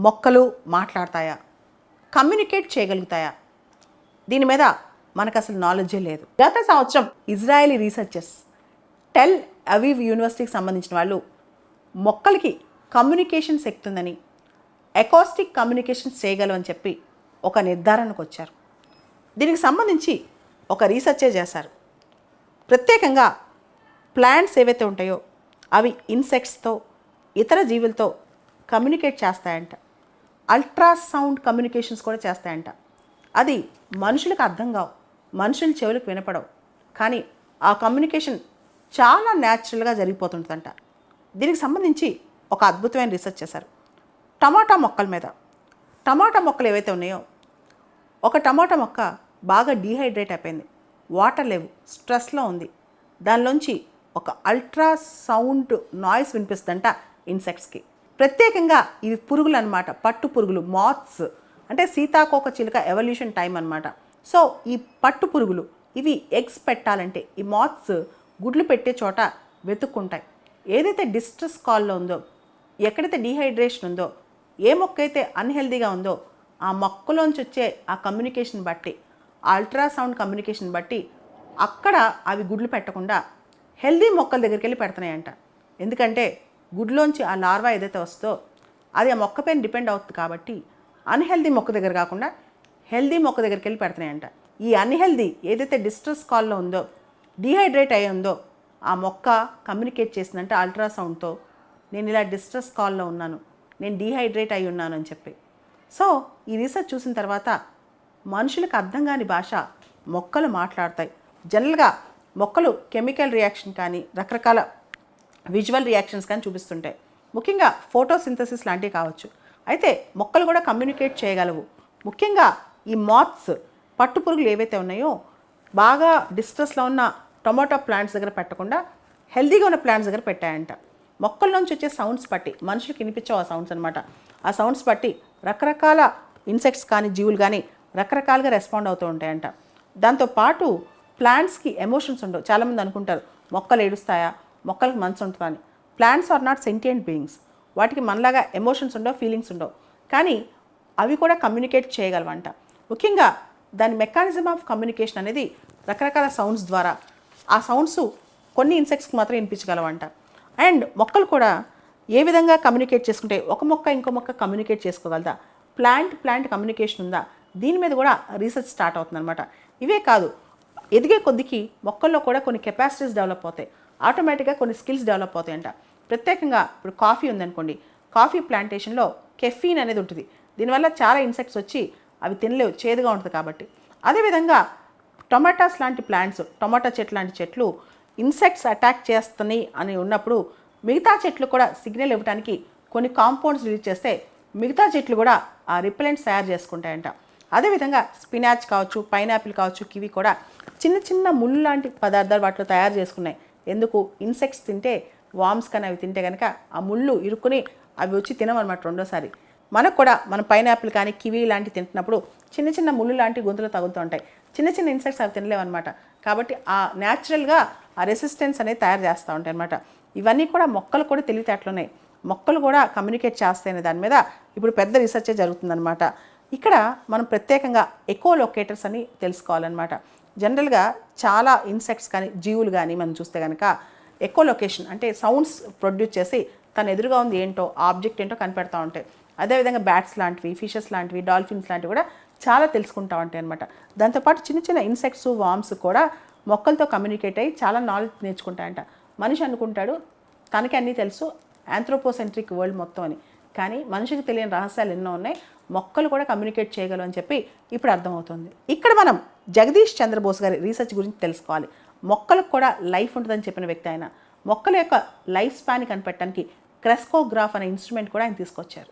మొక్కలు మాట్లాడతాయా, కమ్యూనికేట్ చేయగలుగుతాయా? దీని మీద మనకు అసలు నాలెడ్జే లేదు. గత సంవత్సరం ఇజ్రాయలీ రీసెర్చర్స్ టెల్ అవీవ్ యూనివర్సిటీకి సంబంధించిన వాళ్ళు మొక్కలకి కమ్యూనికేషన్ శక్తి ఉందని, ఎకాస్టిక్ కమ్యూనికేషన్ చేయగలవని చెప్పి ఒక నిర్ధారణకు వచ్చారు. దీనికి సంబంధించి ఒక రీసెర్చే చేశారు. ప్రత్యేకంగా ప్లాంట్స్ ఏవైతే ఉంటాయో అవి ఇన్సెక్ట్స్తో, ఇతర జీవులతో కమ్యూనికేట్ చేస్తాయంట. అల్ట్రాసౌండ్ కమ్యూనికేషన్స్ కూడా చేస్తాయంట. అది మనుషులకు అర్థం కావు, మనుషుల చెవులకు వినపడవు, కానీ ఆ కమ్యూనికేషన్ చాలా న్యాచురల్గా జరిగిపోతుంటుందంట. దీనికి సంబంధించి ఒక అద్భుతమైన రీసెర్చ్ చేశారు టమాటా మొక్కల మీద. టమాటా మొక్కలు ఏవైతే ఉన్నాయో, ఒక టమాటా మొక్క బాగా డీహైడ్రేట్ అయిపోయింది, వాటర్ లేవు, స్ట్రెస్లో ఉంది. దానిలోంచి ఒక అల్ట్రాసౌండ్ నాయిస్ వినిపిస్తుందంట ఇన్సెక్ట్స్కి. ప్రత్యేకంగా ఇవి పురుగులు అనమాట, పట్టు పురుగులు, మాత్స్, అంటే సీతాకోక చిలుక ఎవల్యూషన్ టైం అనమాట. సో ఈ పట్టు పురుగులు ఇవి ఎగ్స్ పెట్టాలంటే ఈ మాత్స్ గుడ్లు పెట్టే చోట వెతుక్కుంటాయి. ఏదైతే డిస్ట్రెస్ కాల్లో ఉందో, ఎక్కడైతే డీహైడ్రేషన్ ఉందో, ఏ మొక్క అయితే అన్హెల్దీగా ఉందో ఆ మొక్కలోంచి వచ్చే ఆ కమ్యూనికేషన్ బట్టి, ఆ అల్ట్రాసౌండ్ కమ్యూనికేషన్ బట్టి అక్కడ అవి గుడ్లు పెట్టకుండా హెల్దీ మొక్కల దగ్గరికి వెళ్ళి పెడుతున్నాయంట. ఎందుకంటే గుడ్లోంచి ఆ లార్వా ఏదైతే వస్తుందో అది ఆ మొక్క పైన డిపెండ్ అవుతుంది కాబట్టి అన్హెల్దీ మొక్క దగ్గర కాకుండా హెల్దీ మొక్క దగ్గరికి వెళ్ళి పెడుతున్నాయంట. ఈ అన్హెల్దీ ఏదైతే డిస్ట్రెస్ కాల్లో ఉందో, డీహైడ్రేట్ అయ్యి ఉందో ఆ మొక్క కమ్యూనికేట్ చేసిందంటే అల్ట్రాసౌండ్తో, నేను ఇలా డిస్ట్రెస్ కాల్లో ఉన్నాను, నేను డీహైడ్రేట్ అయి ఉన్నాను అని చెప్పి. సో ఈ రీసెర్చ్ చూసిన తర్వాత మనుషులకు అర్థం కాని భాష మొక్కలు మాట్లాడతాయి. జనరల్గా మొక్కలు కెమికల్ రియాక్షన్ కానీ రకరకాల విజువల్ రియాక్షన్స్ కానీ చూపిస్తుంటాయి. ముఖ్యంగా ఫోటోసింథసిస్ లాంటివి కావచ్చు. అయితే మొక్కలు కూడా కమ్యూనికేట్ చేయగలవు. ముఖ్యంగా ఈ మాత్స్, పట్టు పురుగులు ఏవైతే ఉన్నాయో బాగా డిస్ట్రెస్లో ఉన్న టొమాటో ప్లాంట్స్ దగ్గర పెట్టకుండా హెల్దీగా ఉన్న ప్లాంట్స్ దగ్గర పెట్టాయంట. మొక్కల నుంచి వచ్చే సౌండ్స్ బట్టి, మనుషులకు వినిపించవు ఆ సౌండ్స్ అనమాట, ఆ సౌండ్స్ బట్టి రకరకాల ఇన్సెక్ట్స్ కానీ జీవులు కానీ రకరకాలుగా రెస్పాండ్ అవుతూ ఉంటాయంట. దాంతోపాటు ప్లాంట్స్కి ఎమోషన్స్ ఉండవు. చాలామంది అనుకుంటారు మొక్కలు ఏడుస్తాయా, మొక్కలకు మనసు ఉంటుందా అని. Plants are not sentient beings. వాటికి మనలాగా ఎమోషన్స్ ఉండవు, ఫీలింగ్స్ ఉండవు, కానీ అవి కూడా కమ్యూనికేట్ చేయగలవంట. ముఖ్యంగా దాని మెకానిజం ఆఫ్ కమ్యూనికేషన్ అనేది రకరకాల సౌండ్స్ ద్వారా, ఆ సౌండ్స్ కొన్ని ఇన్సెక్ట్స్కి మాత్రం వినిపించగలవంట. అండ్ మొక్కలు కూడా ఏ విధంగా కమ్యూనికేట్ చేసుకుంటే, ఒక మొక్క ఇంకో మొక్క కమ్యూనికేట్ చేసుకోగలదా, ప్లాంట్ కమ్యూనికేషన్ ఉందా, దీని మీద కూడా రీసెర్చ్ స్టార్ట్ అవుతుందన్నమాట. ఇవే కాదు, ఎదిగే కొద్దికి మొక్కల్లో కూడా కొన్ని కెపాసిటీస్ డెవలప్ అవుతాయి, ఆటోమేటిక్గా కొన్ని స్కిల్స్ డెవలప్ అవుతాయంట. ప్రత్యేకంగా ఇప్పుడు కాఫీ ఉందనుకోండి, కాఫీ ప్లాంటేషన్లో కెఫీన్ అనేది ఉంటుంది. దీనివల్ల చాలా ఇన్సెక్ట్స్ వచ్చి అవి తినలేవు, చేదుగా ఉంటుంది కాబట్టి. అదేవిధంగా టొమాటోస్ లాంటి ప్లాంట్స్, టొమాటో చెట్లు లాంటి చెట్లు ఇన్సెక్ట్స్ అటాక్ చేస్తున్నాయి అని ఉన్నప్పుడు మిగతా చెట్లు కూడా సిగ్నల్ ఇవ్వడానికి కొన్ని కాంపౌండ్స్ రిలీజ్ చేస్తే మిగతా చెట్లు కూడా ఆ రిపెలెంట్స్ తయారు చేసుకుంటాయంట. అదేవిధంగా స్పినాచ్ కావచ్చు, పైనాపిల్ కావచ్చు, కివి కూడా చిన్న చిన్న ముళ్ళు లాంటి పదార్థాలు వాటిలో తయారు చేసుకున్నాయి. ఎందుకు? ఇన్సెక్ట్స్ తింటే, వామ్స్ కానీ అవి తింటే కనుక ఆ ముళ్ళు ఇరుక్కుని అవి వచ్చి తినమన్నమాట రెండోసారి. మనకు కూడా మన పైనాపిల్ కానీ కివి లాంటివి తింటున్నప్పుడు చిన్న చిన్న ముళ్ళు లాంటి గొంతులు తగులుతూ ఉంటాయి. చిన్న చిన్న ఇన్సెక్ట్స్ అవి తినలేవన్నమాట. కాబట్టి ఆ న్యాచురల్గా ఆ రెసిస్టెన్స్ అనేది తయారు చేస్తూ ఉంటాయి అన్నమాట. ఇవన్నీ కూడా మొక్కలు కూడా తెలివితేటలున్నాయి. మొక్కలు కూడా కమ్యూనికేట్ చేస్తాయనే దాని మీద ఇప్పుడు పెద్ద రీసెర్చే జరుగుతుందన్నమాట. ఇక్కడ మనం ప్రత్యేకంగా ఎకో లొకేటర్స్ అని తెలుసుకోవాలన్నమాట. జనరల్గా చాలా ఇన్సెక్ట్స్ కానీ జీవులు కానీ మనం చూస్తే కనుక ఎకో లొకేషన్ అంటే సౌండ్స్ ప్రొడ్యూస్ చేసి తన ఎదురుగా ఉంది ఏంటో, ఆబ్జెక్ట్ ఏంటో కనిపెడతా ఉంటాయి. అదేవిధంగా బ్యాట్స్ లాంటివి, ఫిషెస్ లాంటివి, డాల్ఫిన్స్ లాంటివి కూడా చాలా తెలుసుకుంటూ ఉంటాయి అనమాట. దాంతోపాటు చిన్న చిన్న ఇన్సెక్ట్స్, వామ్స్ కూడా మొక్కలతో కమ్యూనికేట్ అయ్యి చాలా నాలెడ్జ్ నేర్చుకుంటాయంట. మనిషి అనుకుంటాడు తనకి అన్నీ తెలుసు, ఆంథ్రోపోసెంట్రిక్ వరల్డ్ మొత్తం అని. కానీ మనిషికి తెలియని రహస్యాలు ఎన్నో ఉన్నాయి. మొక్కలు కూడా కమ్యూనికేట్ చేయగలవు అని చెప్పి ఇప్పుడు అర్థమవుతుంది. ఇక్కడ మనం జగదీష్ చంద్రబోస్ గారి రీసెర్చ్ గురించి తెలుసుకోవాలి. మొక్కలకు కూడా లైఫ్ ఉంటుందని చెప్పిన వ్యక్తి ఆయన. మొక్కల యొక్క లైఫ్ స్పాన్ కనిపెట్టడానికి క్రెస్కోగ్రాఫ్ అనే ఇన్స్ట్రుమెంట్ కూడా ఆయన తీసుకొచ్చారు.